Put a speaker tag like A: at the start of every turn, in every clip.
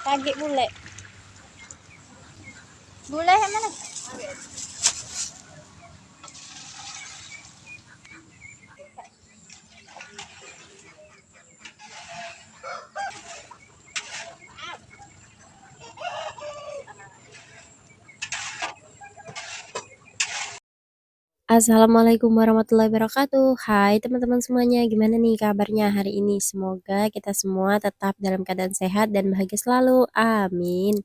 A: Kaget bule. Bule yang mana? Assalamualaikum warahmatullahi wabarakatuh. Hai teman-teman semuanya, gimana nih kabarnya hari ini? Semoga kita semua tetap dalam keadaan sehat dan bahagia selalu. Amin.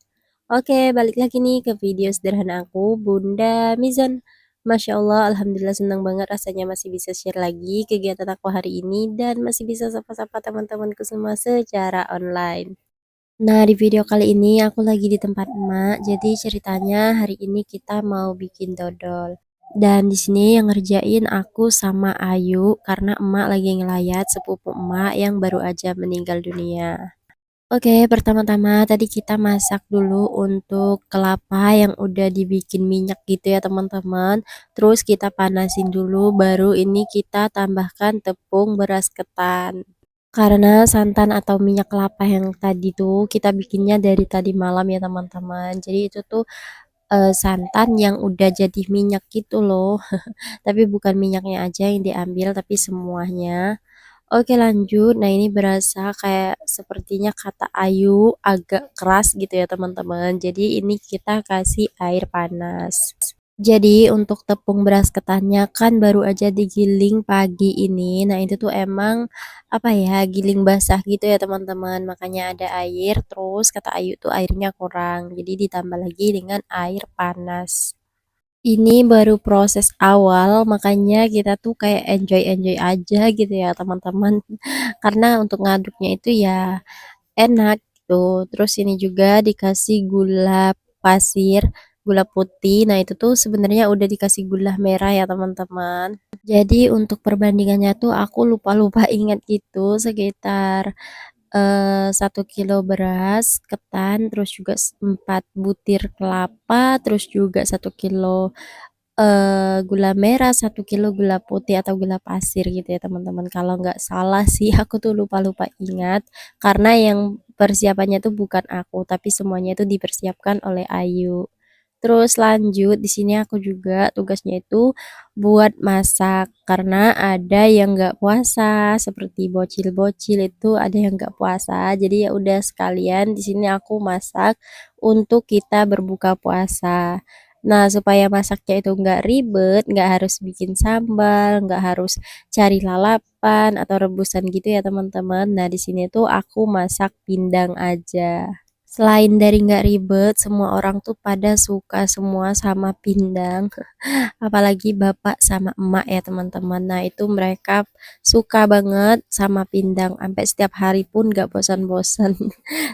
A: Oke, balik lagi nih ke video sederhana aku, Bunda Mizan. Masya Allah, Alhamdulillah senang banget rasanya masih bisa share lagi kegiatan aku hari ini dan masih bisa sapa-sapa teman-temanku semua secara online. Nah, di video kali ini aku lagi di tempat emak. Jadi ceritanya hari ini kita mau bikin dodol. Dan di sini yang ngerjain aku sama Ayu karena emak lagi ngelayat sepupu emak yang baru aja meninggal dunia. Oke, pertama-tama tadi kita masak dulu untuk kelapa yang udah dibikin minyak gitu ya teman-teman. Terus kita panasin dulu, baru ini kita tambahkan tepung beras ketan. Karena santan atau minyak kelapa yang tadi tuh kita bikinnya dari tadi malam ya teman-teman. Jadi itu tuh santan yang udah jadi minyak gitu loh. Tapi bukan minyaknya aja yang diambil tapi semuanya. Oke lanjut. Nah ini berasa kayak sepertinya kata Ayu agak keras gitu ya teman-teman. Jadi ini kita kasih air panas. Jadi untuk tepung beras ketannya kan baru aja digiling pagi ini. Nah, itu tuh emang apa ya, giling basah gitu ya teman-teman. Makanya ada air, terus kata Ayu tuh airnya kurang. Jadi ditambah lagi dengan air panas. Ini baru proses awal, makanya kita tuh kayak enjoy-enjoy aja gitu ya teman-teman. Karena untuk ngaduknya itu ya enak gitu. Terus ini juga dikasih gula pasir, gula putih. Nah, itu tuh sebenarnya udah dikasih gula merah ya, teman-teman. Jadi untuk perbandingannya tuh aku lupa-lupa ingat gitu sekitar 1 kilo beras ketan, terus juga 4 butir kelapa, terus juga 1 kilo gula merah, 1 kilo gula putih atau gula pasir gitu ya teman-teman. Kalau nggak salah sih aku tuh lupa-lupa ingat karena yang persiapannya tuh bukan aku, tapi semuanya itu dipersiapkan oleh Ayu. Terus lanjut di sini aku juga tugasnya itu buat masak karena ada yang nggak puasa seperti bocil-bocil itu ada yang nggak puasa. Jadi ya udah sekalian di sini aku masak untuk kita berbuka puasa. Nah, supaya masaknya itu nggak ribet, nggak harus bikin sambal, nggak harus cari lalapan atau rebusan gitu ya teman-teman. Nah, di sini tuh aku masak pindang aja. Selain dari nggak ribet, semua orang tuh pada suka semua sama pindang. Apalagi bapak sama emak ya teman-teman. Nah itu mereka suka banget sama pindang. Sampai setiap hari pun gak bosan-bosan.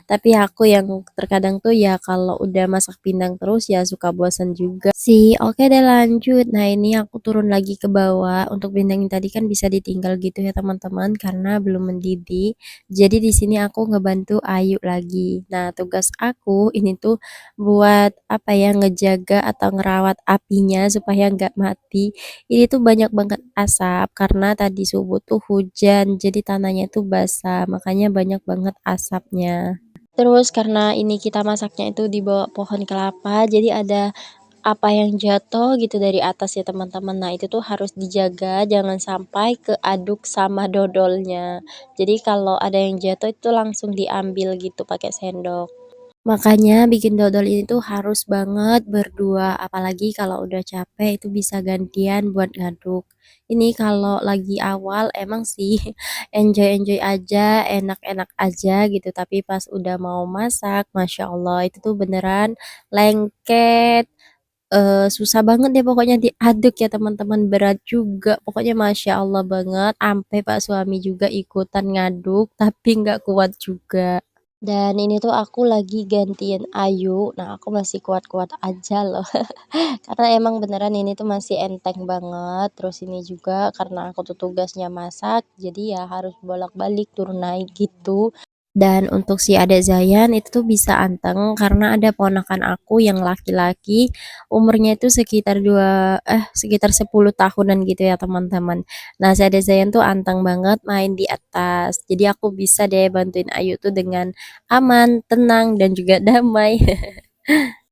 A: Tapi aku yang terkadang tuh ya kalau udah masak pindang terus ya suka bosan juga sih. Oke deh lanjut. Nah ini aku turun lagi ke bawah. Untuk pindang yang tadi kan bisa ditinggal gitu ya teman-teman karena belum mendidih. Jadi di sini aku ngebantu Ayu lagi. Nah tugas aku ini tuh buat apa ya, ngejaga atau ngerawat apinya supaya nggak mati. Ini tuh banyak banget asap karena tadi subuh tuh hujan jadi tanahnya tuh basah makanya banyak banget asapnya. Terus karena ini kita masaknya itu di bawah pohon kelapa jadi ada apa yang jatuh gitu dari atas ya teman-teman. Nah itu tuh harus dijaga jangan sampai keaduk sama dodolnya. Jadi kalau ada yang jatuh itu langsung diambil gitu pakai sendok. Makanya bikin dodol ini tuh harus banget berdua, apalagi kalau udah capek itu bisa gantian buat ngaduk. Ini kalau lagi awal emang sih enjoy-enjoy aja, enak-enak aja gitu, tapi pas udah mau masak, Masya Allah itu tuh beneran lengket. Susah banget deh pokoknya diaduk ya teman-teman, berat juga. Pokoknya Masya Allah banget, sampai Pak suami juga ikutan ngaduk, tapi nggak kuat juga. Dan ini tuh aku lagi gantiin Ayu. Nah, aku masih kuat-kuat aja loh. Karena emang beneran ini tuh masih enteng banget. Terus ini juga karena aku tuh tugasnya masak, jadi ya harus bolak-balik turun naik gitu. Dan untuk si adik Zayan itu tuh bisa anteng karena ada ponakan aku yang laki-laki, umurnya itu sekitar 10 tahunan gitu ya teman-teman. Nah si adik Zayan tuh anteng banget main di atas. Jadi aku bisa deh bantuin Ayu tuh dengan aman, tenang dan juga damai.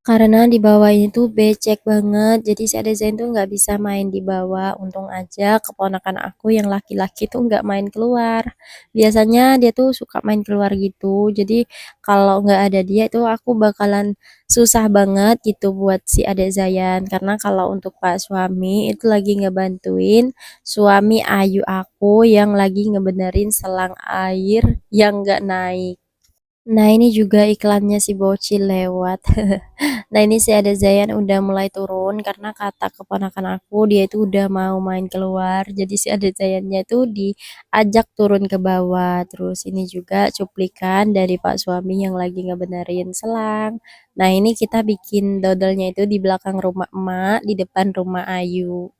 A: Karena di bawah ini tuh becek banget, jadi si adek Zain tuh nggak bisa main di bawah. Untung aja keponakan aku yang laki-laki tuh nggak main keluar. Biasanya dia tuh suka main keluar gitu, jadi kalau nggak ada dia itu aku bakalan susah banget gitu buat si adek Zayan. Karena kalau untuk Pak suami itu lagi ngebantuin suami Ayu aku yang lagi ngebenerin selang air yang nggak naik. Nah ini juga iklannya si bocil lewat. Nah ini si ada Zayan udah mulai turun karena kata keponakan aku dia itu udah mau main keluar. Jadi si ada Zayannya itu diajak turun ke bawah. Terus ini juga cuplikan dari Pak suami yang lagi ngebenerin selang. Nah ini kita bikin dodolnya itu di belakang rumah emak, di depan rumah Ayu.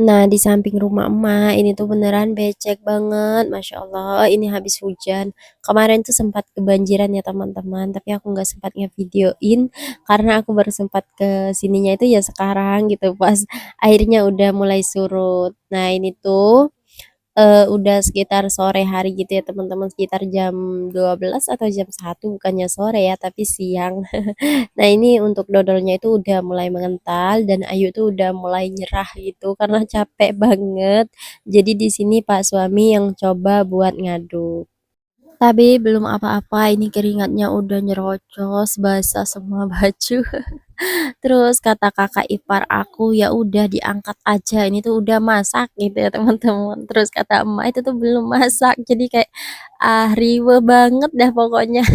A: Nah, di samping rumah emak ini tuh beneran becek banget, Masya Allah. Ini habis hujan. Kemarin tuh sempat kebanjiran ya teman-teman, tapi aku nggak sempat ngevideoin karena aku baru sempat ke sininya itu ya sekarang gitu pas airnya udah mulai surut. Nah, ini tuh udah sekitar sore hari gitu ya teman-teman, sekitar jam 12 atau jam 1, bukannya sore ya, tapi siang. Nah, ini untuk dodolnya itu udah mulai mengental dan Ayu tuh udah mulai nyerah gitu karena capek banget. Jadi di sini Pak suami yang coba buat ngaduk. Tapi belum apa-apa, ini keringatnya udah nyerocos, basah semua baju. Terus kata kakak ipar aku, "Ya udah diangkat aja, ini tuh udah masak," gitu ya teman-teman. Terus kata emak, "Itu tuh belum masak." Jadi kayak, riweuh banget dah pokoknya.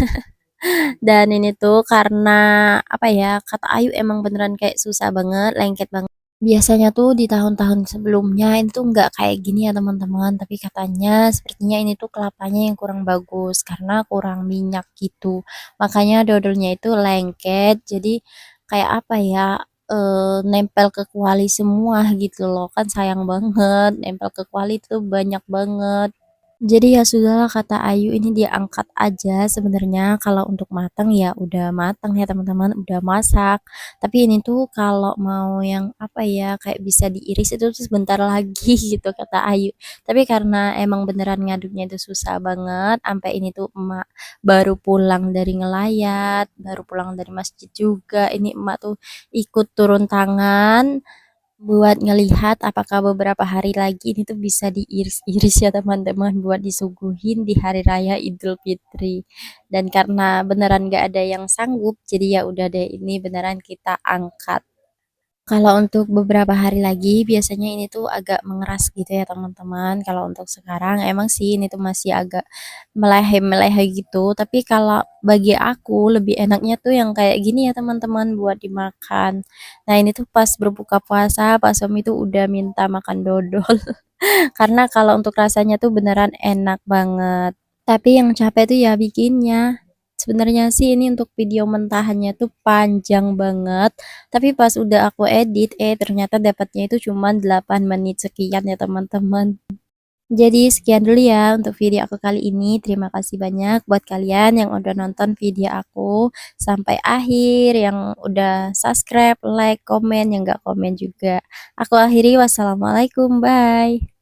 A: Dan ini tuh karena, apa ya, kata Ayu emang beneran kayak susah banget, lengket banget. Biasanya tuh di tahun-tahun sebelumnya itu tuh nggak kayak gini ya teman-teman, tapi katanya sepertinya ini tuh kelapanya yang kurang bagus karena kurang minyak gitu. Makanya dodolnya itu lengket, jadi kayak apa ya, nempel ke kuali semua gitu loh, kan sayang banget, nempel ke kuali itu banyak banget. Jadi ya sudahlah kata Ayu ini diangkat aja sebenarnya kalau untuk matang ya udah matang ya teman-teman, udah masak. Tapi ini tuh kalau mau yang apa ya, kayak bisa diiris itu tuh sebentar lagi gitu kata Ayu. Tapi karena emang beneran ngaduknya itu susah banget, sampai ini tuh emak baru pulang dari ngelayat, baru pulang dari masjid juga. Ini emak tuh ikut turun tangan buat ngelihat apakah beberapa hari lagi ini tuh bisa diiris-iris ya teman-teman buat disuguhin di hari raya Idul Fitri. Dan karena beneran gak ada yang sanggup, jadi ya udah deh ini beneran kita angkat. Kalau untuk beberapa hari lagi biasanya ini tuh agak mengeras gitu ya teman-teman. Kalau untuk sekarang emang sih ini tuh masih agak meleleh-meleleh gitu. Tapi kalau bagi aku lebih enaknya tuh yang kayak gini ya teman-teman buat dimakan. Nah ini tuh pas berbuka puasa, pas suami tuh udah minta makan dodol. Karena kalau untuk rasanya tuh beneran enak banget. Tapi yang capek tuh ya bikinnya. Sebenarnya sih ini untuk video mentahannya tuh panjang banget. Tapi pas udah aku edit, ternyata dapatnya itu cuma 8 menit sekian ya teman-teman. Jadi sekian dulu ya untuk video aku kali ini. Terima kasih banyak buat kalian yang udah nonton video aku sampai akhir, yang udah subscribe, like, komen, yang gak komen juga. Aku akhiri, wassalamualaikum, bye.